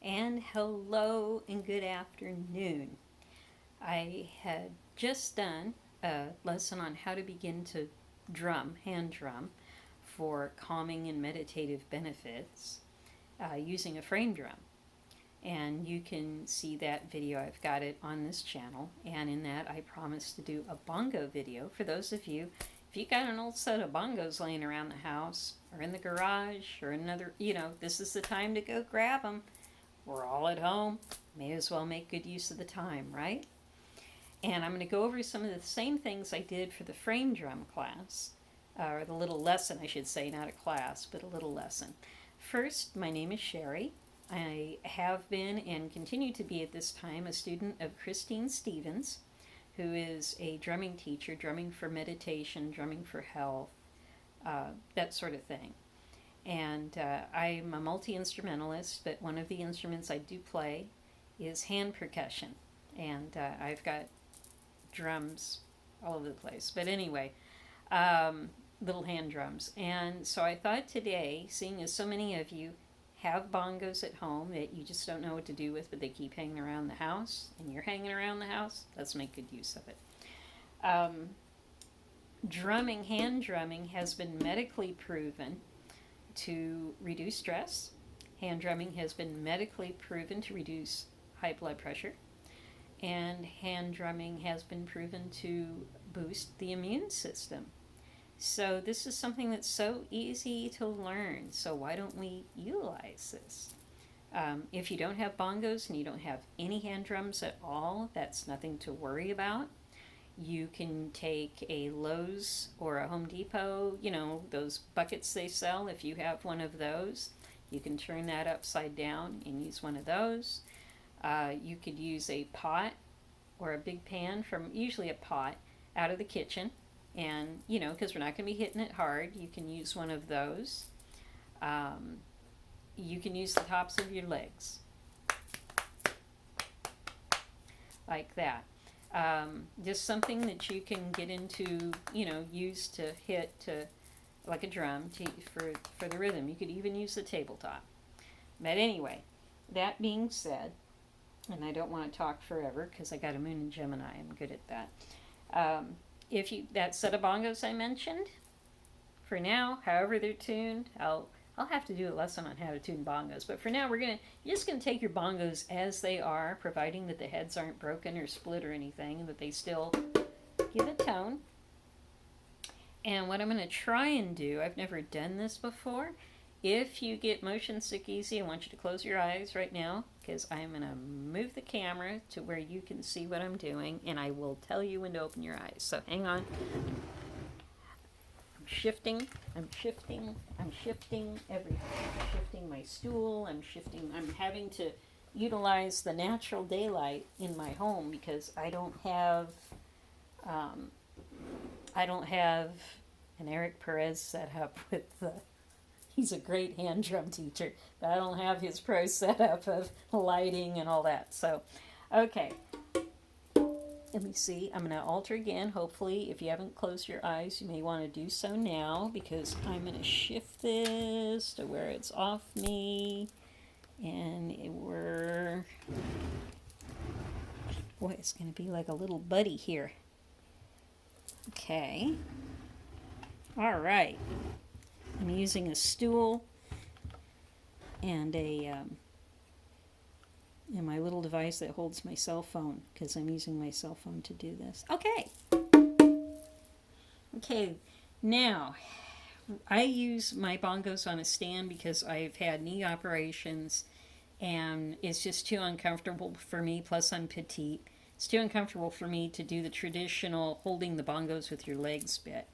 And hello and good afternoon. I had just done a lesson on how to begin to hand drum, for calming and meditative benefits using a frame drum. And you can see that video. I've got it on this channel. And in that, I promised to do a bongo video for those of you. If you got an old set of bongos laying around the house or in the garage or another, this is the time to go grab them. We're all at home. May as well make good use of the time, right? And I'm going to go over some of the same things I did for the frame drum class, or the little lesson, I should say, not a class, but a little lesson. First, my name is Sherry. I have been and continue to be at this time a student of Christine Stevens, who is a drumming teacher, drumming for meditation, drumming for health, that sort of thing. And I'm a multi-instrumentalist, but one of the instruments I do play is hand percussion. And I've got drums all over the place. But anyway, little hand drums. And so I thought today, seeing as so many of you have bongos at home that you just don't know what to do with, but they keep hanging around the house, and you're hanging around the house, let's make good use of it. Hand drumming has been medically proven to reduce stress. Hand drumming has been medically proven to reduce high blood pressure. And hand drumming has been proven to boost the immune system. So this is something that's so easy to learn. So why don't we utilize this? If you don't have bongos and you don't have any hand drums at all, that's nothing to worry about. You can take a Lowe's or a Home Depot, those buckets they sell. If you have one of those, you can turn that upside down and use one of those. You could use a pot or a big pan, from usually a pot, out of the kitchen. And, because we're not going to be hitting it hard, you can use one of those. You can use the tops of your legs, like that. Just something that you can get into, use to hit like a drum for the rhythm. You could even use the tabletop. But anyway, that being said, and I don't want to talk forever because I got a moon in Gemini. I'm good at that. That set of bongos I mentioned, for now, however they're tuned, I'll have to do a lesson on how to tune bongos. But for now, you're just gonna take your bongos as they are, providing that the heads aren't broken or split or anything, and that they still give a tone. And what I'm gonna try and do, I've never done this before. If you get motion sick easy, I want you to close your eyes right now, because I'm going to move the camera to where you can see what I'm doing, and I will tell you when to open your eyes. So hang on. I'm shifting everything. I'm shifting my stool. I'm having to utilize the natural daylight in my home because I don't have an Eric Perez set up with the... He's a great hand drum teacher, but I don't have his pro setup of lighting and all that. So, okay. Let me see. I'm going to alter again. Hopefully, if you haven't closed your eyes, you may want to do so now, because I'm going to shift this to where it's off me. And boy, it's going to be like a little buddy here. Okay. All right. I'm using a stool and and my little device that holds my cell phone, because I'm using my cell phone to do this. Okay, now I use my bongos on a stand because I've had knee operations and it's just too uncomfortable for me, plus I'm petite. It's too uncomfortable for me to do the traditional holding the bongos with your legs bit.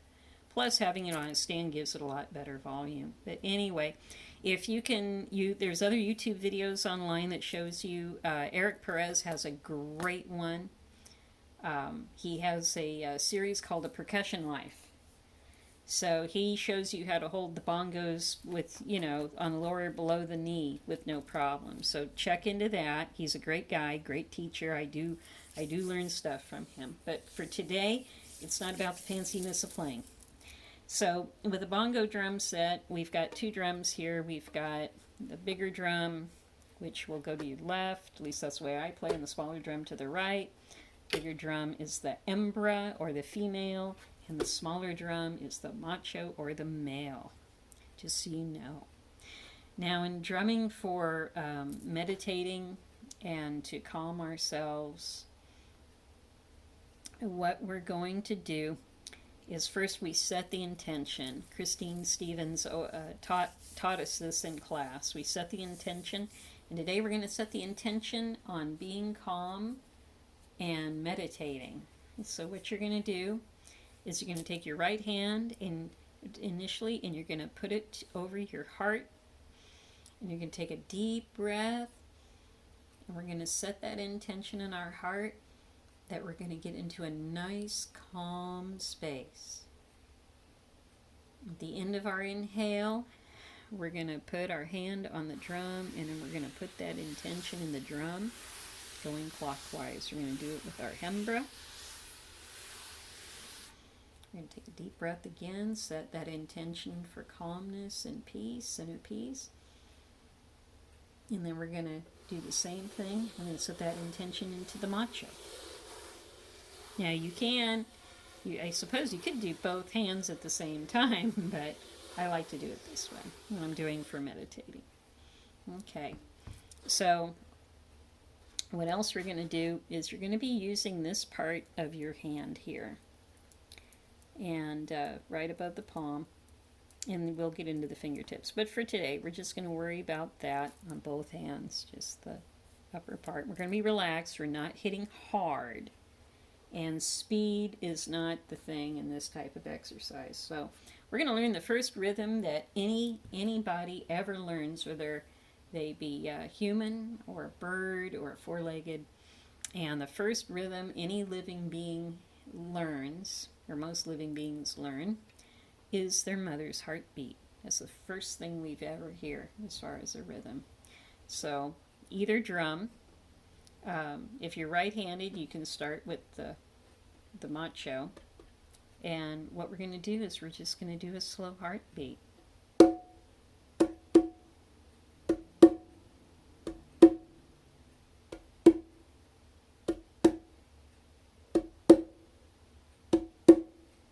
Plus, having it on a stand gives it a lot better volume. But anyway, if you can, there's other YouTube videos online that shows you. Eric Perez has a great one. He has a series called the Percussion Life. So he shows you how to hold the bongos with, on lower below the knee with no problem. So check into that. He's a great guy, great teacher. I do learn stuff from him. But for today, it's not about the fanciness of playing. So with a bongo drum set, we've got two drums here. We've got the bigger drum, which will go to your left. At least that's the way I play, and the smaller drum to the right. Bigger drum is the hembra, or the female, and the smaller drum is the macho, or the male, just so you know. Now, in drumming for meditating and to calm ourselves, what we're going to do is first we set the intention. Christine Stevens taught us this in class. We set the intention, and today we're going to set the intention on being calm and meditating. So what you're going to do is you're going to take your right hand initially, and you're going to put it over your heart, and you're going to take a deep breath, and we're going to set that intention in our heart that we're going to get into a nice calm space. At the end of our inhale, we're going to put our hand on the drum, and then we're going to put that intention in the drum going clockwise. We're going to do it with our hembra. We're going to take a deep breath again, set that intention for calmness and peace, inner peace. And then we're going to do the same thing. We're going to set that intention into the macho. Now I suppose you could do both hands at the same time, but I like to do it this way when I'm doing for meditating. Okay, so what else we're going to do is you're going to be using this part of your hand here, and right above the palm, and we'll get into the fingertips. But for today, we're just going to worry about that on both hands, just the upper part. We're going to be relaxed. We're not hitting hard. And speed is not the thing in this type of exercise. So we're going to learn the first rhythm that anybody ever learns, whether they be human or a bird or a four-legged. And the first rhythm any living being learns, or most living beings learn, is their mother's heartbeat. That's the first thing we've ever hear as far as a rhythm. So either drum. If you're right-handed, you can start with the macho. And what we're going to do is we're just going to do a slow heartbeat.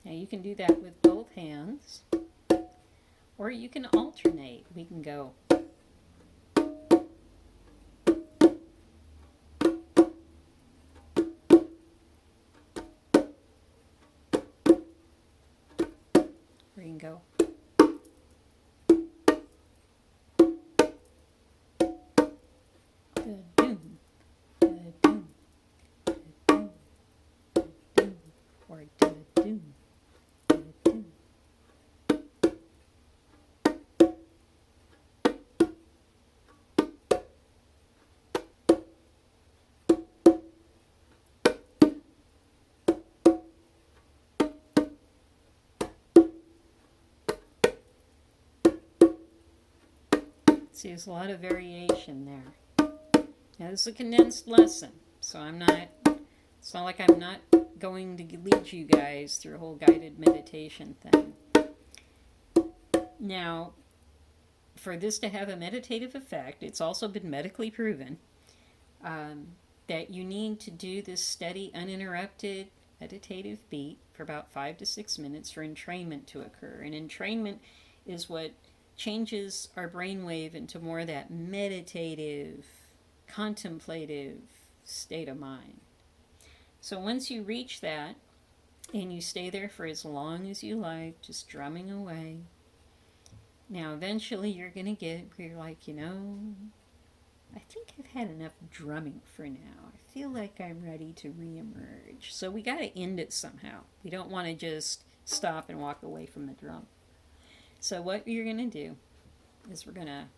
Now you can do that with both hands, or you can alternate. We can go go. Da-doom, da-doom, da-doom, da-doom, or da-doom, da-doom. See, there's a lot of variation there. Now, this is a condensed lesson, so it's not like I'm not going to lead you guys through a whole guided meditation thing. Now, for this to have a meditative effect, it's also been medically proven that you need to do this steady, uninterrupted meditative beat for about 5 to 6 minutes for entrainment to occur. And entrainment is what changes our brainwave into more of that meditative, contemplative state of mind. So once you reach that, and you stay there for as long as you like, just drumming away, now eventually you're going to get where you're like, I think I've had enough drumming for now. I feel like I'm ready to reemerge. So we got to end it somehow. We don't want to just stop and walk away from the drum. So what you're going to do is we're going to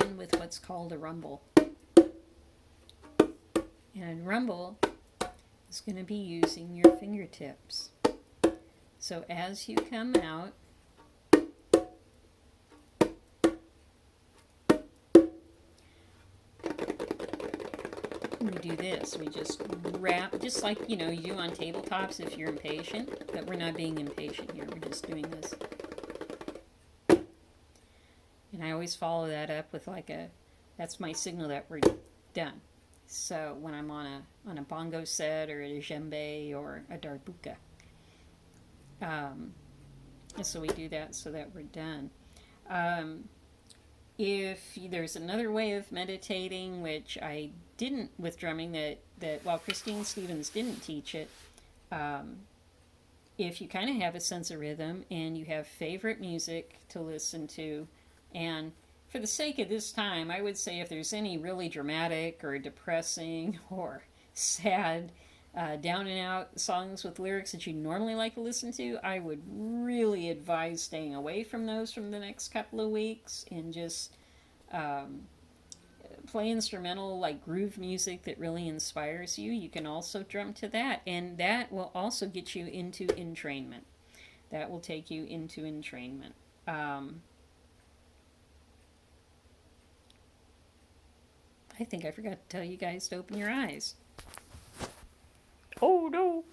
end with what's called a rumble. And a rumble is going to be using your fingertips. So as you come out, we do this. We just wrap, just like, you do on tabletops if you're impatient, but we're not being impatient here. We're just doing this. And I always follow that up with like that's my signal that we're done. So when I'm on a bongo set or a djembe or a darbuka. So we do that so that we're done. If there's another way of meditating, which I didn't with drumming, that while Christine Stevens didn't teach it, if you kind of have a sense of rhythm and you have favorite music to listen to, and for the sake of this time, I would say if there's any really dramatic or depressing or sad, down and out songs with lyrics that you normally like to listen to, I would really advise staying away from those from the next couple of weeks and just play instrumental, like groove music that really inspires you. You can also drum to that, and that will also get you into entrainment. That will take you into entrainment. I think I forgot to tell you guys to open your eyes. Oh no!